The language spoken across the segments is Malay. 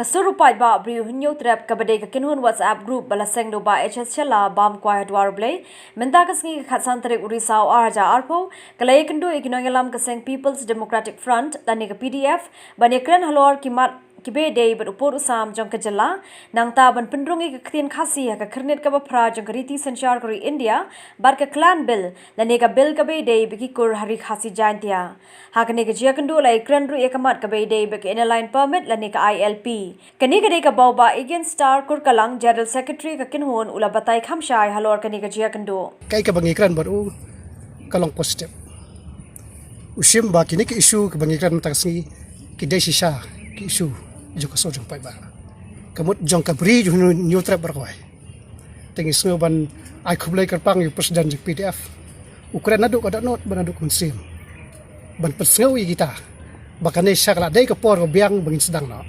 Kasurupai ba briu hinyo trap kabade ka kinhun WhatsApp group balaseng do ba HS chela bam kwa dwar blay menta kasngi khatsan tarik urisau arja arpo kalay kendu iginongelam kaseng People's Democratic Front lani ka PDF banekran halor kimat kibe day but upor usam jong kajala nang ta ban pendrungi ka ktin khasi ka khirnet ka bapra jong riti sanchar kori India bar ka clan bill lani ka bill ka be day biki kur hari khasi jantia hakane ka jia kendu lai kranru ekamat ka be day biki inline permit lani ka ILP kani ka day ka bawba again star kur kalang general secretary ka kinhon ula batai khamshai halor kani ka jia kendu kai ka bangikran baru kalong positif usim ba kini ki isu ka bangikran taksi ki desisa ki isu joko so jong pai ba kamut jong ka bri ju new trap barkwai tengi sngo ban ai khublai karpang yu presiden jik PDF Ukraina duk ada not banaduk kunsim ban persngau i kita bakane sakla dai ka por biang bangin sedang no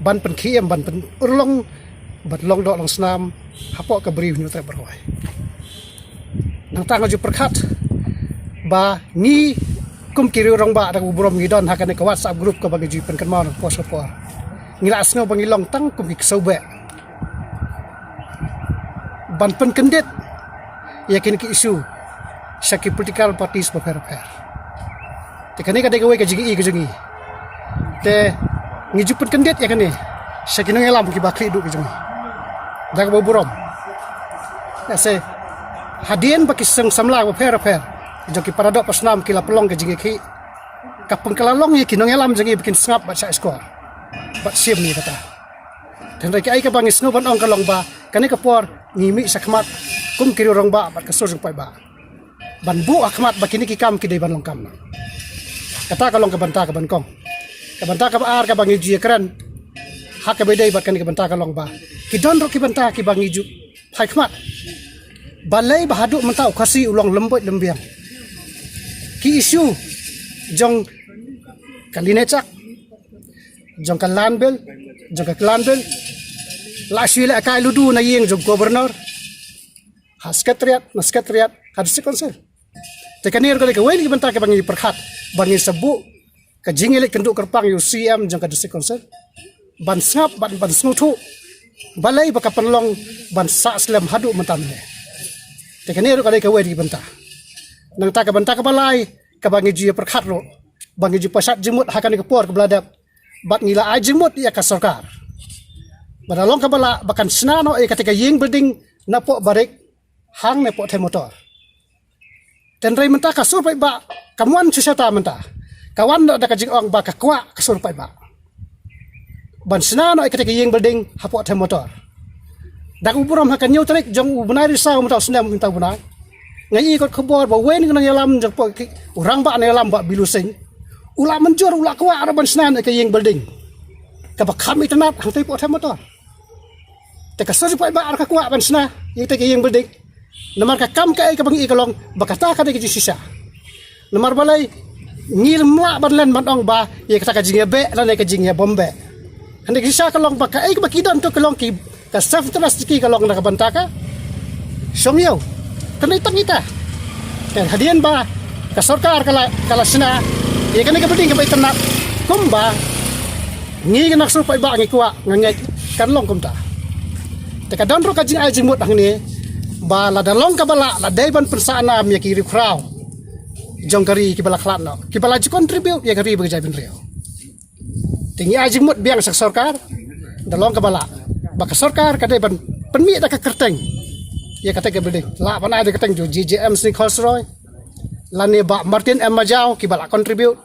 ban pen khiem ban pen urlong bat long do long snam hapo ka bri new trap barkwai nang tanga ju perkhat ba ni kum kiri orang ba ada ubrom ngidon hakane ka WhatsApp group ka bagi ju pen kan mon post por ngila asngo bangilong tang kum ik sobe ban pen kendet yakin ki isu saki political parties pa fer te kane ka dega we ka jigi ka jingi te ngiju pen kendet yakane saki no ngelam ki bakri du ka jingi dag bo burom na se hadien baki sang samla pa fer joki paradok pasnam kila pelong ka jingi ki kapeng kalalong yakin no ngelam jingi bikin sngap ba sa skor bat siam ni kata dan reki ai ka bangis no ban ong kalong ba kani ka por ngimi sakmat kum kiri orang ba bat kasur jung pai ba ban bu akmat ba kini ki kam ki dei ban long kam kata kalong ka banta ka ban kong ka banta ka ar ka bangi ji kran hak ka bedai bat kani ka banta kalong ba ki don ro ki banta ki bangi ju phai khmat balai ba hadu mentau khasi ulong lembut lembiang ki isu jong kaline chak jong ka landbel jong ka landbel la shile akai ludu na yeng jong governor haskatriat hadisi konsel te kanir ko le wen ki banta ke bangi perkhat bangi sebu ka jingile kenduk kerpang UCM jong ka disi konsel ban snap ban snutu balai baka penlong ban sa slam hadu mentam le te kanir ko le ka wen ki banta nang ta ka banta ka balai ka bangi ji perkhat ro bangi ji pasat jimut hakani ke por ke beladap bat ngila ajimut ya ka sarkar badalong ka bala bakan snano e ketika ying building napo barik hang ne po the motor tenrai menta ka sur pai ba kamuan susata menta kawan da ka jing ong ba ka kwa ka sur pai ba ban snano e ketika ying building hapo the motor dak uburam hakan nyu trik jong ubnai risau menta snam menta bunai ngai ikut kebor ba wen nang yalam jong po urang ba ne yalam ba bilusing ula menjur ula kwa araban snan ke ying building ka ba kami tenat hang tai po the motor te ka so pa ba ar ka kwa ban sna yite ke ying building namar ka kam ka ai ka bang i kalong bakata ka de ke sisa namar balai ngil mla ban len ban ong ba ye ka jingya be la ne ka jingya bombe hande ki sisa kalong ba ka ai ka kidon to kalong ki ka saf trust ki kalong na ka bantaka somyo kanai tangita kan hadian ba ka sarkar kala sna ye kan ka building ka bai tanap kumba ngi nak sur pai ba ngi kwa ngai kan long kumta te ka don ro ka jing ai jimut ang ni ba la dalong ka bala la dai ban persana mi ki crowd jong kari ki bala khlat no ki bala ji contribute ye kari ba jai bin reo tingi ai jimut biang sak sarkar dalong ka bala ba ka sarkar ka dai ban penmi da ka kerteng ye kata ke building la ban ai da kerteng jo GJM sing Khosroy lani ba Martin M Majau ki bala contribute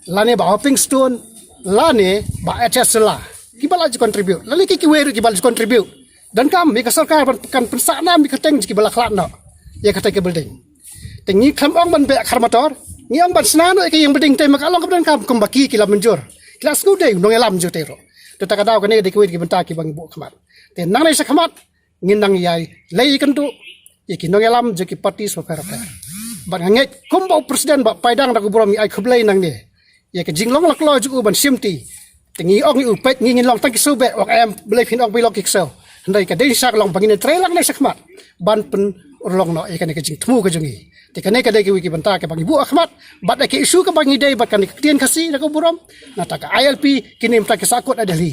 lani ba Hopping Stone lani ba HS la ki bala ji contribute lani ki weru ki bala ji contribute dan kami ka sarkar kan pensana mi keteng ki bala khlat no ya kata ke building tengi kham ong ban be khar motor ni ong ban snano ke yang building te makalong kemudian kam kembaki ki la menjur kelas ngude nong elam jo tero to ta kadau kan de ki benta ki bang bu khamat te nang nei sa khamat ngin nang yai lei kan tu ye ki nong elam jo ki parti so fer ban hanget kombo presiden ba paidang da kubrom ai khublai nang ni ye ke jinglong lak lo ju ban simti tengi ong u pet ngin long tang ki sube ok em blai phin ong bilok kiksel ndai ka dei sak long bangin trailang nei sakmat ban pen urlong no ikan ke jing thmu ka jungi te kane ka dei ki wiki banta ke bangi bu akhmat bat ke isu ka bangi dei bat kan tien khasi da ko burom na ta ka ILP kini mta ke sakot adali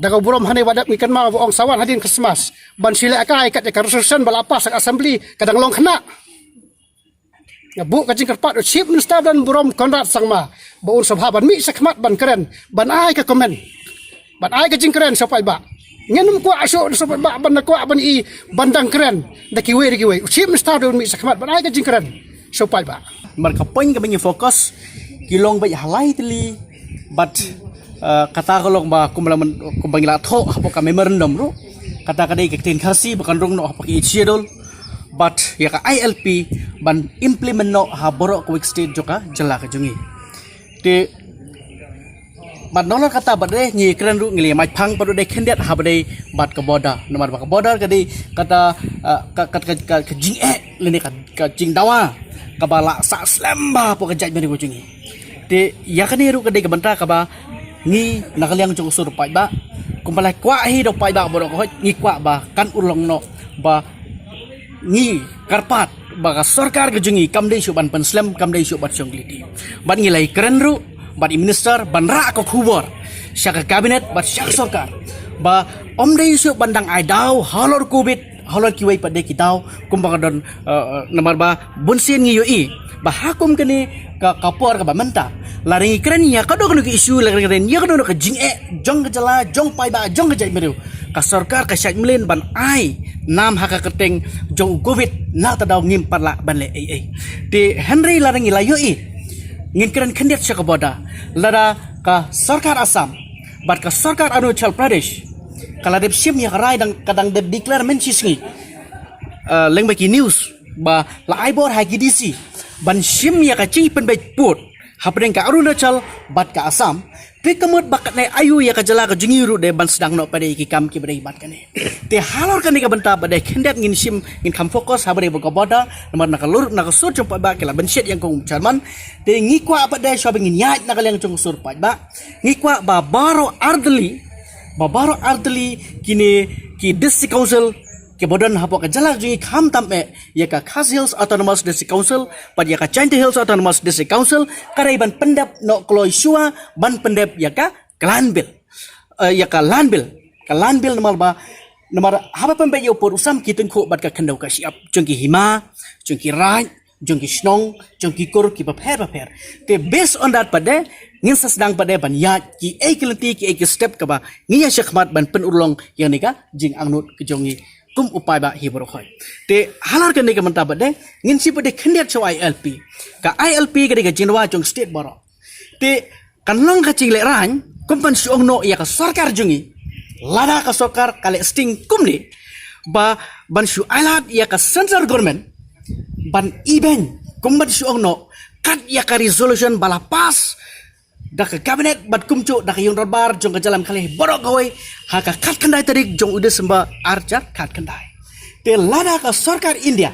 daga buram hane wadak mikan ma ong sawan hadin Christmas ban sile akai kat ka resolution balapa sak assembly kadang long khana ya bu ka jing kerpat chief minister dan buram Konrad Sangma baur sabha ban mi sakmat ban keren ban ai ka komen ban ai ka jing keren sapai ba ngenum ko aso sapai ba ban ko ban i bandang keren da kiwe chief minister dan mi sakmat ban ai ka jing keren sapai ba mereka poin kami fokus kilong ba halai tili but kata kalau ba kumbang latho hapo kami merendam ru kata kadai ketin khasi bukan rong no hapo ki schedule but ya ka ILP ban implement no ha borok quick state joka jela ka jungi te bat nolak kata bade ngi keren ru ngili mai phang padu de khendet ha bade bat ka border nomor ba ka border kadai kata ka jing lene ka jing dawa ka bala sa slamba po ka jaj bani ko jungi te ya kani ru kadai ka banta ka ba ngi nakaliang jong sur pai ba kumpalai kwa hi do pai ba borok ho ngi kwa ba kan ulong no ba ngi karpat ba ka sarkar ke jungi kam dei shu ban penslam kam dei shu bat jongliti ban ngi lai keren ru bat minister ban ra ko khubor syaka kabinet bat syak sarkar ba om dei shu bandang ai daw halor covid halor kiwai pade ki daw kumbang don nomor ba bunsin ngi yo i ba hakum kini ka kapor ka ba menta laringi keren ya kado kena ke isu laringi keren ya kado ke jing jong ke jala jong pai ba jong ke jai meru ka sarkar ka syait melen ban ai nam haka keteng jong covid na ta daw ngim parla ban le ai te Henry laringi layo i ngin keren khendet syaka boda lara ka sarkar Assam bat ka sarkar Arunachal Pradesh kala dep sim ya rai dang kadang dep declare mencisngi leng baki news ba la ai bor ha DC ban sim ya ka chi pen bai put hapeng ka Arunachal bat ka Assam pe kamut bakat nai ayu ya ka jala ka jungiru de ban sedang no pada ki kam ki badai bat kane te halor kan ka banta badai khendat ngin sim ngin kam fokus habare ka boda nomor nak lur nak sur jumpa ba kala ban set yang kong charman te ngi kwa badai shopping ngin yat nak yang jong sur pa ba ngi kwa ba baro ardli kini ki district council ke bodan hapo ka jalak jungi kham tamme ya ka Khas Hills Autonomous District Council pad ya ka Chainte Hills Autonomous District Council karai ban pendap no kloi shua ban pendap ya ka Lanbil ya ka Lanbil nomor haba pembe yo por usam kitun ko bat ka khandau ka siap jungki hima jungki raj jungki snong jungki kur ki paper te based on that pade ngin sasdang pade ban ya ki ki step ka ba ngiya syakmat ban penulong yang nika jing angnut ke jongi kum upai ba hi borokoi te halar kan ke manta bade ngin si pade khendet so ILP ka jinwa jong state borok te kanlong ka chingle ran kumpan suong no ya ka sarkar jungi lada ka sarkar kale sting kumni ba ban su ailat ya ka central government ban iben kumban suong no kat ya ka resolution bala pas da ka kabinet bat kumcu da ka yung rabar jong ka jalam kali borok gawai ha ka kat kandai tarik jong ude semba arjar kat kandai te lada ka sarkar India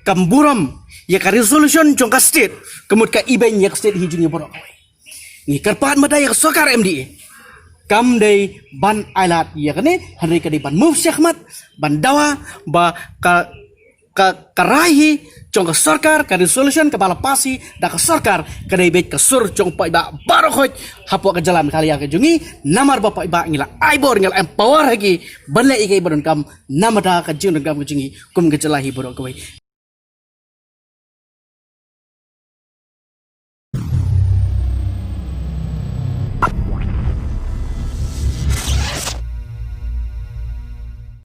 kamburam ya ka resolution jong ka state kemut ka iben ya ka state hijungi borok gawai ni karpat mata ya ka sarkar MDA kam dei ban ailat ya kane hari ka di ban move syakmat ban dawa ba ka karahi jong ka sarkar ka resolution ka balapasi da ka sarkar ka debet ka sur jong pai ba barokoj hapo ka jalan kali ka jungi namar ba pai ba ngila aibor ngila empower lagi banle ikai baron kam namada ka jing ka jungi kum ka jalahi borok kawai